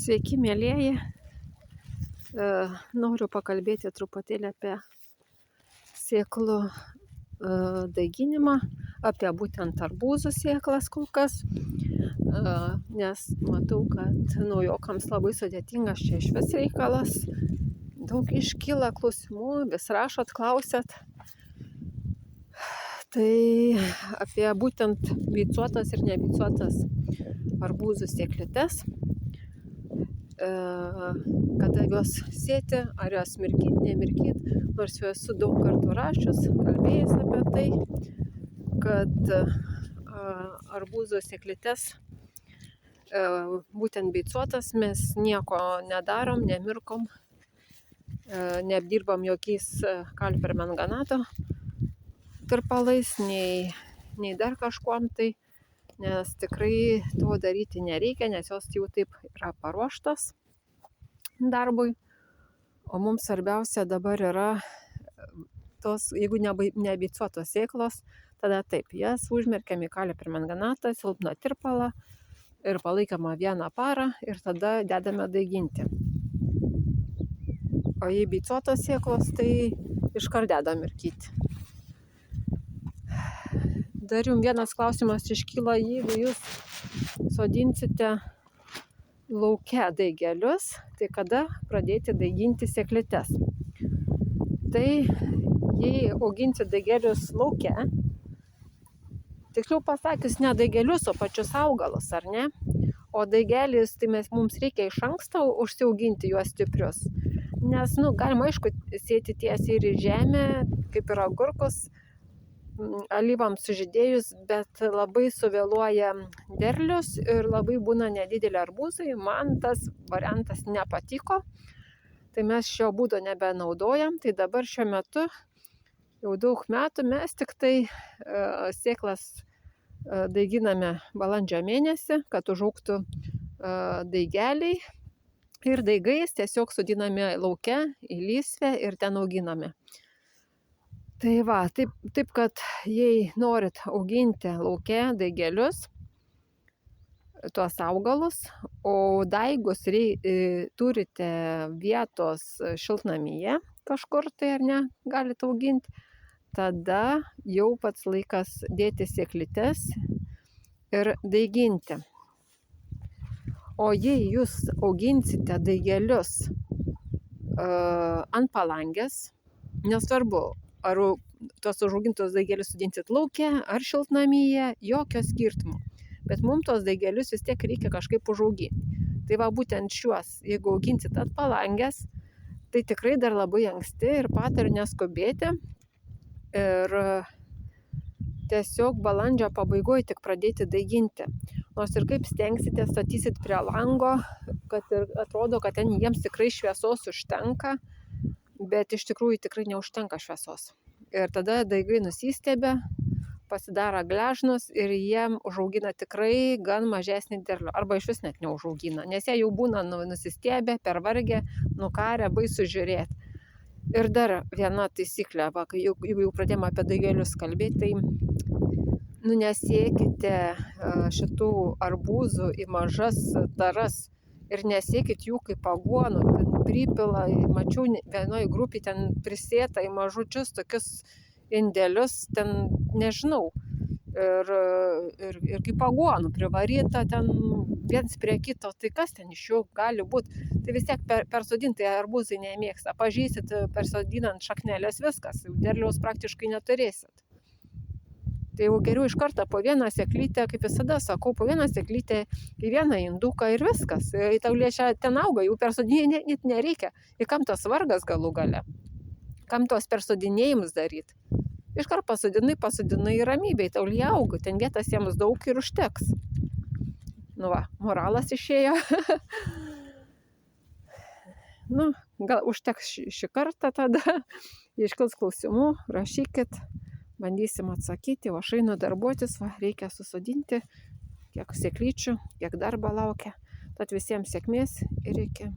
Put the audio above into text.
Sveiki, mielieji. Noriu pakalbėti truputėlį apie sėklų daiginimą, apie būtent arbūzų sėklas kol kas, nes matau, kad naujokams labai sudėtingas čia išvis reikalas. Daug iškyla klausimų, vis rašot, klausėt. Tai apie būtent beicuotas ir nebeicuotas arbūzų sėklytes. Kada juos sėti, ar juos mirkyt, nemirkyt, nors jau esu daug kartų rašius, kalbėjus apie tai, kad arbūzų sėklytes, būtent beicuotas, mes nieko nedarom, nemirkom, neapdirbam jokiais kalio permanganato tirpalais, nei dar kažkuom tai. Nes tikrai to daryti nereikia, nes jos jau taip yra paruoštos darbui. O mums svarbiausia dabar yra tos, jeigu nebeicuotos sėklos, tada taip, jas užmerkiam į kalio permanganatą, silpną tirpalą ir palaikama 1 parą ir tada dedame daiginti. O jei beicuotos sėklos, tai iškart dedam mirkyti. Dar jums vienas klausimas iškyla, jeigu jūs sodinsite lauke daigelius, tai kada pradėti daiginti sėklytes? Tai jei auginsit daigelius lauke, tiksliau pasakius, ne daigelius, o pačius augalus, ar ne? O daigelis, tai mums reikia iš anksto užsiauginti juos stiprius. Nes, galima aišku sėti tiesiai ir į žemę, kaip ir agurkus, alyvams sužydėjus, bet labai suvėluoja derlius ir labai būna nedideli arbūzai. Man tas variantas nepatiko, tai mes šio būdo nebenaudojam. Tai dabar šiuo metu, jau daug metų, mes tik tai sėklas daiginame balandžio mėnesį, kad užaugtų daigeliai. Ir daigais tiesiog sodiname lauke į lysvę ir ten auginame. Tai va, taip kad jei norit auginti lauke daigelius, tuos augalus, o daigus turite vietos šiltnamyje kažkur tai ar ne, galite auginti, tada jau pats laikas dėti sėklytes ir daiginti. O jei jūs auginsite daigelius ant palangės, nesvarbu, ar tos užaugintos daigelius sodinsit lauke ar šiltnamyje, jokio skirtumo. Bet mums tos daigelius vis tiek reikia kažkaip užauginti. Tai va būtent šiuos, jeigu auginsit ant palangės, tai tikrai dar labai anksti ir patariu neskubėti. Ir tiesiog balandžio pabaigoje tik pradėti daiginti. Nors ir kaip stengsite, statysit prie lango, kad ir atrodo, kad ten jiems tikrai šviesos užtenka, bet iš tikrųjų tikrai neužtenka šviesos. Ir tada daigai nusistebia, pasidaro gležnus ir jiem užaugina tikrai gan mažesnį derlių. Arba iš vis net neužaugina, nes jie jau būna nusistebę, pervargę, nukarę, baisu žiūrėti. Ir dar viena taisyklė, jeigu jau pradėjome apie daigelius kalbėti, tai nesėkite šitų arbūzų į mažas taras ir nesėkit jų kaip aguonų. Ten pripila, mačiau vienoje grupėje ten prisėta į mažučius tokius indelius, ten nežinau, ir kaip aguonų privaryta ten viens prie kito, tai kas ten iš jų gali būti? Tai vis tiek persodintai arbūzai nemėgsta, pažysit persodinant šaknelės viskas, derliaus praktiškai neturėsit. Tai jau geriau iš karto po vieną sėklytę, kaip visada sakau, po vieną sėklytę į vieną induką ir viskas. Į taulėšę ten auga, jau persodinėjai net nereikia. Ir kam tas vargas galų gale? Kam tos persodinėjimus daryti? Iškart pasodinai ramybėj, taulė auga, ten vietas jiems daug ir užteks. Moralas išėjo. Gal užteks šį kartą tada. Iškils klausimų, rašykit. Bandysim atsakyti, o aš einu darbuotis, reikia susodinti, kiek sėklyčių, kiek darbo laukia. Tad visiems sėkmės ir iki.